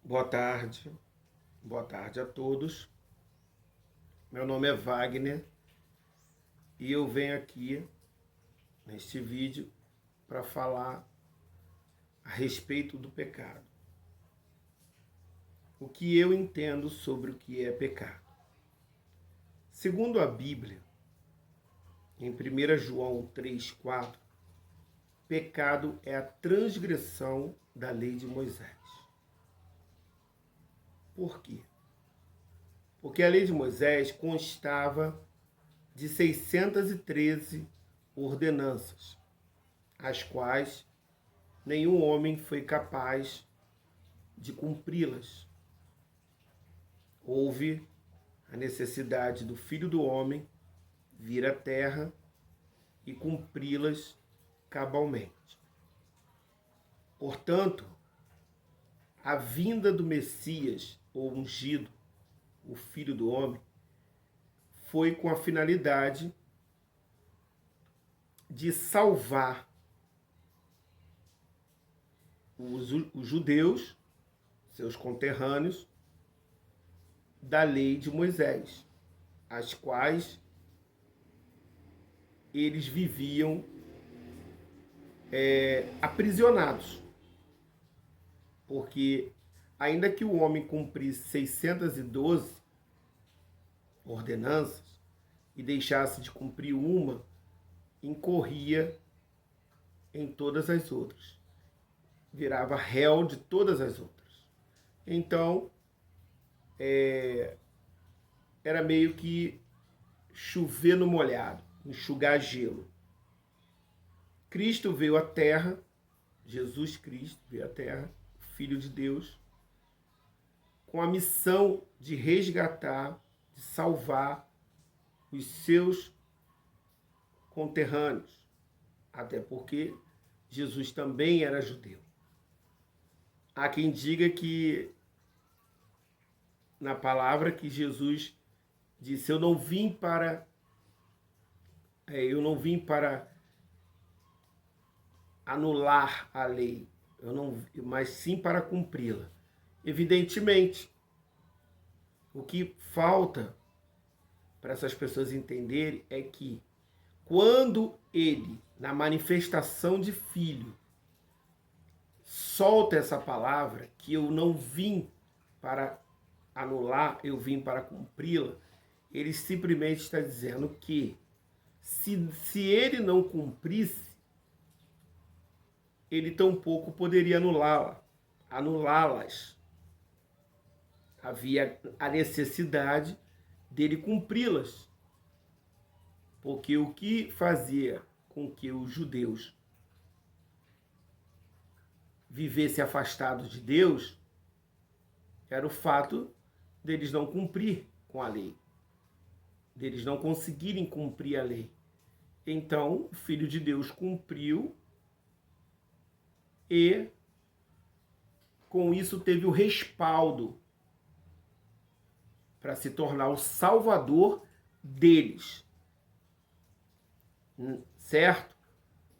Boa tarde, boa tarde a todos. Meu nome é Wagner e eu venho aqui neste vídeo para falar a respeito do pecado. O que eu entendo sobre o que é pecado. Segundo a Bíblia, em 1 João 3,4, pecado é a transgressão da lei de Moisés. Por quê? Porque a lei de Moisés constava de 613 ordenanças, as quais nenhum homem foi capaz de cumpri-las. Houve a necessidade do Filho do Homem vir à Terra e cumpri-las cabalmente. Portanto, a vinda do Messias, ou ungido, o Filho do Homem, foi com a finalidade de salvar os judeus, seus conterrâneos, da lei de Moisés, as quais eles viviam aprisionados. Porque ainda que o homem cumprisse 612 ordenanças e deixasse de cumprir uma, incorria em todas as outras. Virava réu de todas as outras. Então, era meio que chover no molhado, enxugar gelo. Cristo veio à Terra, Jesus Cristo veio à Terra, Filho de Deus, com a missão de resgatar, de salvar os seus conterrâneos, até porque Jesus também era judeu. Há quem diga que na palavra que Jesus disse: eu não vim para anular a lei, mas sim para cumpri-la. Evidentemente, o que falta para essas pessoas entenderem é que quando ele, na manifestação de filho, solta essa palavra, que eu não vim para anular, eu vim para cumpri-la, ele simplesmente está dizendo que se ele não cumprisse, ele tampouco poderia anulá-las. Havia a necessidade dele cumpri-las. Porque o que fazia com que os judeus vivessem afastados de Deus era o fato deles não cumprir com a lei, deles não conseguirem cumprir a lei. Então, o Filho de Deus cumpriu e, com isso, teve o respaldo para se tornar o salvador deles. Certo?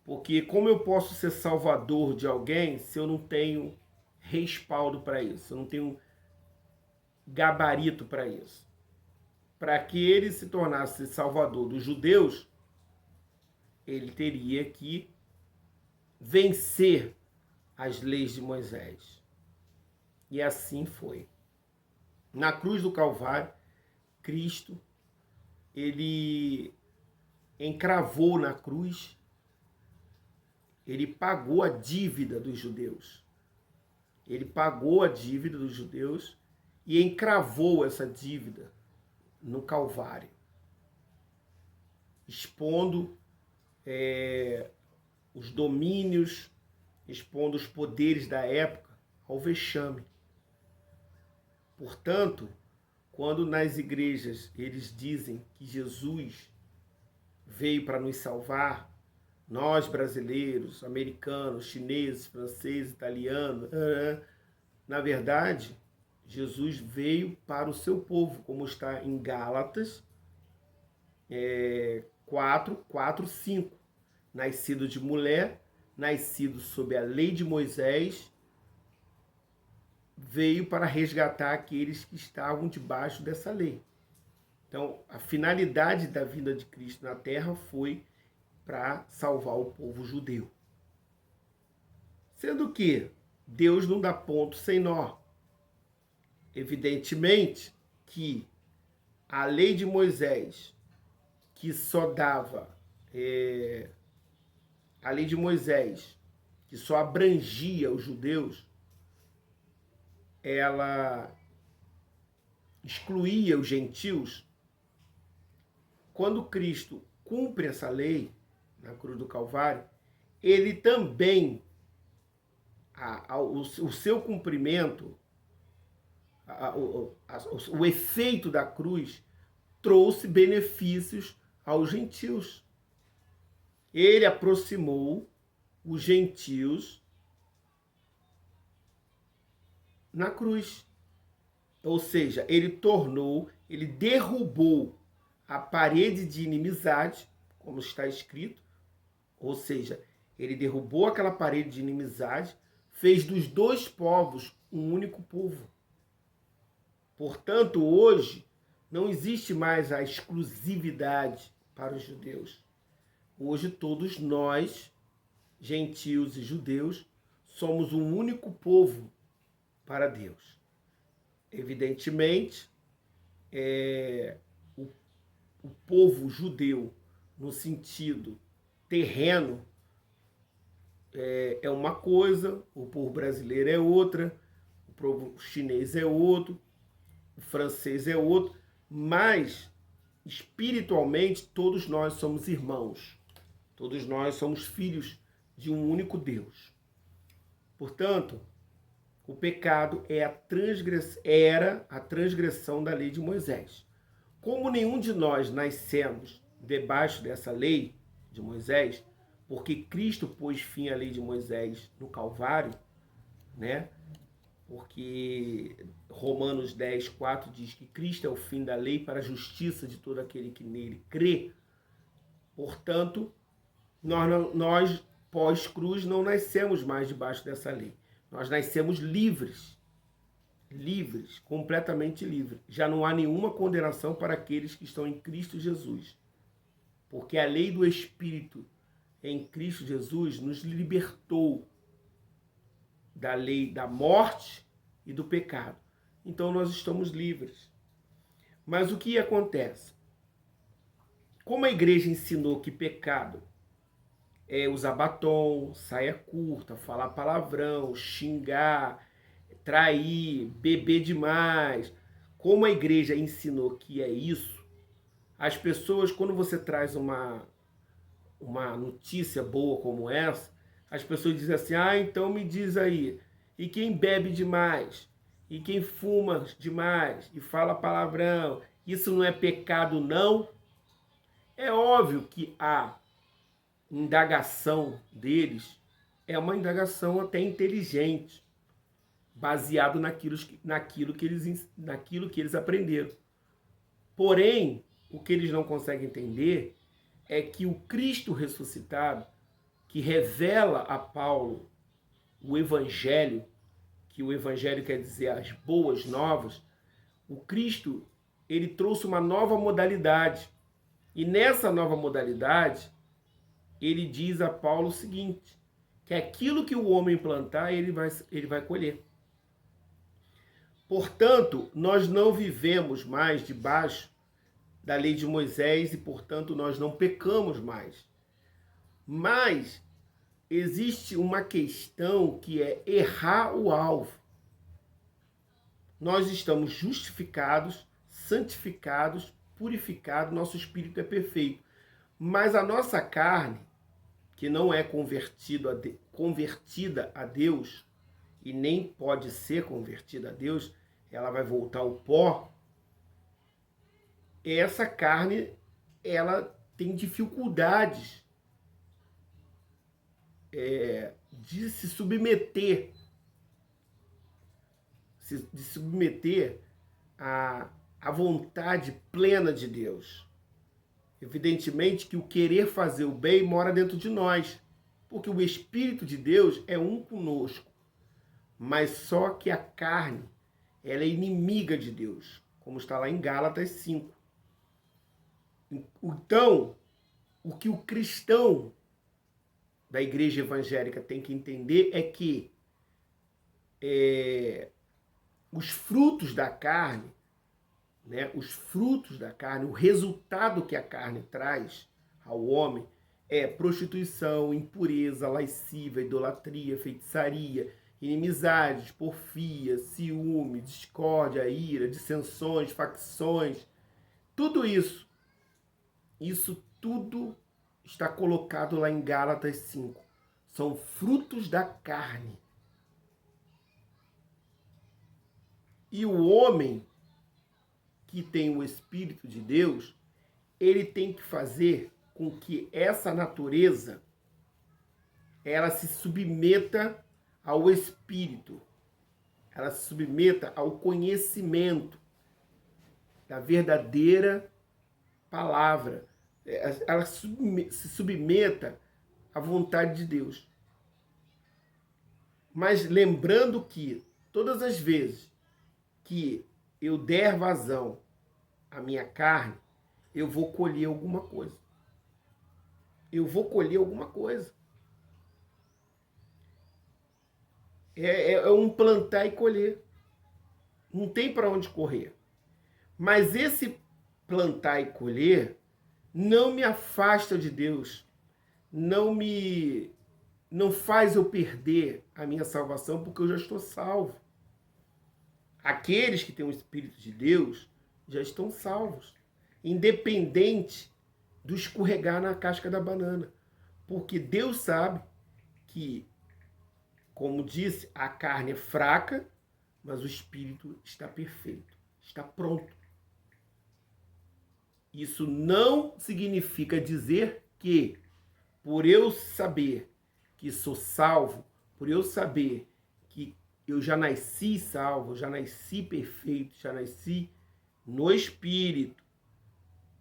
Porque como eu posso ser salvador de alguém se eu não tenho respaldo para isso, eu não tenho gabarito para isso? Para que ele se tornasse salvador dos judeus, ele teria que vencer as leis de Moisés. E assim foi. Na cruz do Calvário, Cristo, ele encravou na cruz, ele pagou a dívida dos judeus. Ele pagou a dívida dos judeus e encravou essa dívida no Calvário, expondo os domínios, expondo os poderes da época ao vexame. Portanto, quando nas igrejas eles dizem que Jesus veio para nos salvar, nós brasileiros, americanos, chineses, franceses, italianos, na verdade, Jesus veio para o seu povo, como está em Gálatas 4, 5. Nascido de mulher, nascido sob a lei de Moisés, veio para resgatar aqueles que estavam debaixo dessa lei. Então, a finalidade da vinda de Cristo na Terra foi para salvar o povo judeu. Sendo que Deus não dá ponto sem nó. Evidentemente que a lei de Moisés, que só dava... a lei de Moisés, que só abrangia os judeus, ela excluía os gentios. Quando Cristo cumpre essa lei na cruz do Calvário, ele também, o seu cumprimento, o efeito da cruz trouxe benefícios aos gentios. Ele aproximou os gentios na cruz. Ou seja, ele derrubou a parede de inimizade, como está escrito. Ou seja, ele derrubou aquela parede de inimizade, fez dos dois povos um único povo. Portanto, hoje, não existe mais a exclusividade para os judeus. Hoje, todos nós, gentios e judeus, somos um único povo para Deus. Evidentemente, o povo judeu, no sentido terreno, é uma coisa, o povo brasileiro é outra, o povo chinês é outro, o francês é outro, mas espiritualmente todos nós somos irmãos, todos nós somos filhos de um único Deus. Portanto, o pecado era a transgressão da lei de Moisés. Como nenhum de nós nascemos debaixo dessa lei de Moisés, porque Cristo pôs fim à lei de Moisés no Calvário, né? Porque Romanos 10, 4 diz que Cristo é o fim da lei para a justiça de todo aquele que nele crê. Portanto, nós pós-cruz, não nascemos mais debaixo dessa lei. Nós nascemos livres, completamente livres. Já não há nenhuma condenação para aqueles que estão em Cristo Jesus. Porque a lei do Espírito em Cristo Jesus nos libertou da lei da morte e do pecado. Então nós estamos livres. Mas o que acontece? Como a igreja ensinou que pecado é usar batom, saia curta, falar palavrão, xingar, trair, beber demais. Como a igreja ensinou que é isso, as pessoas, quando você traz uma notícia boa como essa, as pessoas dizem assim, então me diz aí, e quem bebe demais? E quem fuma demais? E fala palavrão? Isso não é pecado, não? É óbvio que a indagação deles é uma indagação até inteligente, baseado naquilo que eles aprenderam. Porém, o que eles não conseguem entender é que o Cristo ressuscitado, que revela a Paulo o Evangelho, que o Evangelho quer dizer as boas novas, o Cristo, ele trouxe uma nova modalidade. E nessa nova modalidade, ele diz a Paulo o seguinte, que aquilo que o homem plantar, ele vai colher. Portanto, nós não vivemos mais debaixo da lei de Moisés e, portanto, nós não pecamos mais. Mas existe uma questão que é errar o alvo. Nós estamos justificados, santificados, purificados, nosso espírito é perfeito. Mas a nossa carne, que não é convertida a Deus, e nem pode ser convertida a Deus, ela vai voltar ao pó. Essa carne, ela tem dificuldades de se submeter, à vontade plena de Deus. Evidentemente que o querer fazer o bem mora dentro de nós, porque o Espírito de Deus é um conosco. mas só que a carne, ela é inimiga de Deus, como está lá em Gálatas 5. Então, o que o cristão da igreja evangélica tem que entender é que os frutos da carne, né, os frutos da carne, o resultado que a carne traz ao homem é prostituição, impureza, lascívia, idolatria, feitiçaria, inimizades, porfia, ciúme, discórdia, ira, dissensões, facções, tudo isso. Isso tudo está colocado lá em Gálatas 5. São frutos da carne. E o homem que tem o Espírito de Deus, ele tem que fazer com que essa natureza ela se submeta ao Espírito, ela se submeta ao conhecimento da verdadeira palavra, ela se submeta à vontade de Deus. Mas lembrando que todas as vezes que eu der vazão à minha carne, eu vou colher alguma coisa. Eu vou colher alguma coisa. É um plantar e colher. Não tem para onde correr. Mas esse plantar e colher não me afasta de Deus. Não faz eu perder a minha salvação, porque eu já estou salvo. Aqueles que têm o Espírito de Deus já estão salvos, independente do escorregar na casca da banana. Porque Deus sabe que, como disse, a carne é fraca, mas o Espírito está perfeito, está pronto. Isso não significa dizer que, por eu saber que sou salvo, por eu saber que eu já nasci salvo, já nasci perfeito, já nasci no Espírito,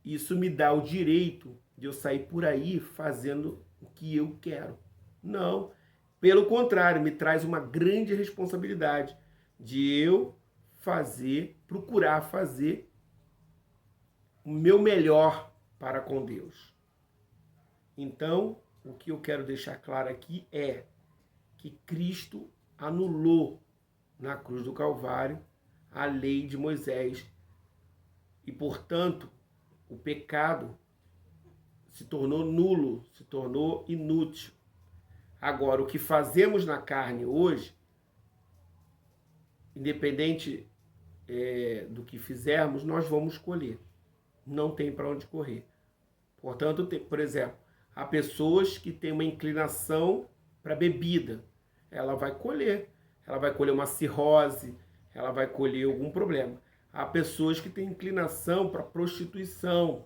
isso me dá o direito de eu sair por aí fazendo o que eu quero. Não. Pelo contrário, me traz uma grande responsabilidade de eu procurar fazer o meu melhor para com Deus. Então, o que eu quero deixar claro aqui é que Cristo anulou na cruz do Calvário a lei de Moisés e, portanto, o pecado se tornou nulo, se tornou inútil. Agora, o que fazemos na carne hoje, independente do que fizermos, nós vamos colher. Não tem para onde correr. Portanto, por exemplo, há pessoas que têm uma inclinação para bebida. Ela vai colher. Ela vai colher uma cirrose, ela vai colher algum problema. Há pessoas que têm inclinação para prostituição.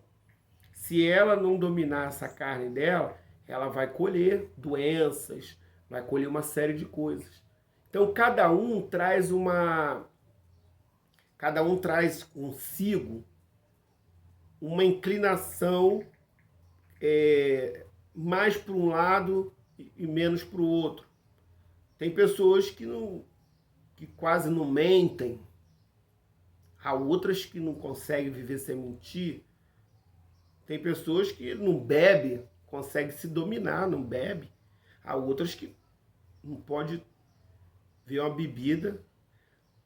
Se ela não dominar essa carne dela, ela vai colher doenças, vai colher uma série de coisas. Então, cada um traz consigo uma inclinação mais para um lado e menos para o outro. Tem pessoas que quase não mentem, há outras que não conseguem viver sem mentir. Tem pessoas que não bebem, conseguem se dominar, não bebe. Há outras que não pode ver uma bebida.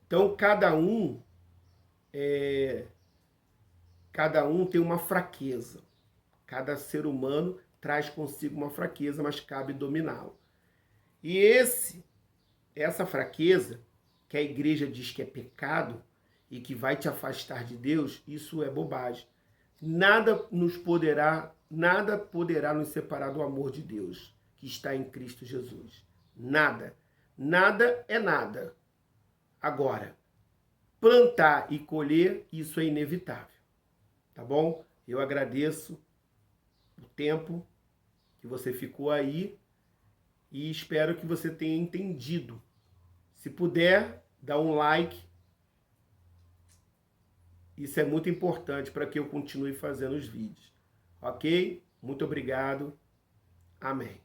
Então, cada um tem uma fraqueza. Cada ser humano traz consigo uma fraqueza, mas cabe dominá-la. E essa fraqueza, que a igreja diz que é pecado e que vai te afastar de Deus, isso é bobagem. Nada poderá nos separar do amor de Deus, que está em Cristo Jesus. Nada. Nada é nada. Agora, plantar e colher, isso é inevitável. Tá bom? Eu agradeço o tempo que você ficou aí e espero que você tenha entendido. Se puder, dá um like. Isso é muito importante para que eu continue fazendo os vídeos. Ok? Muito obrigado. Amém.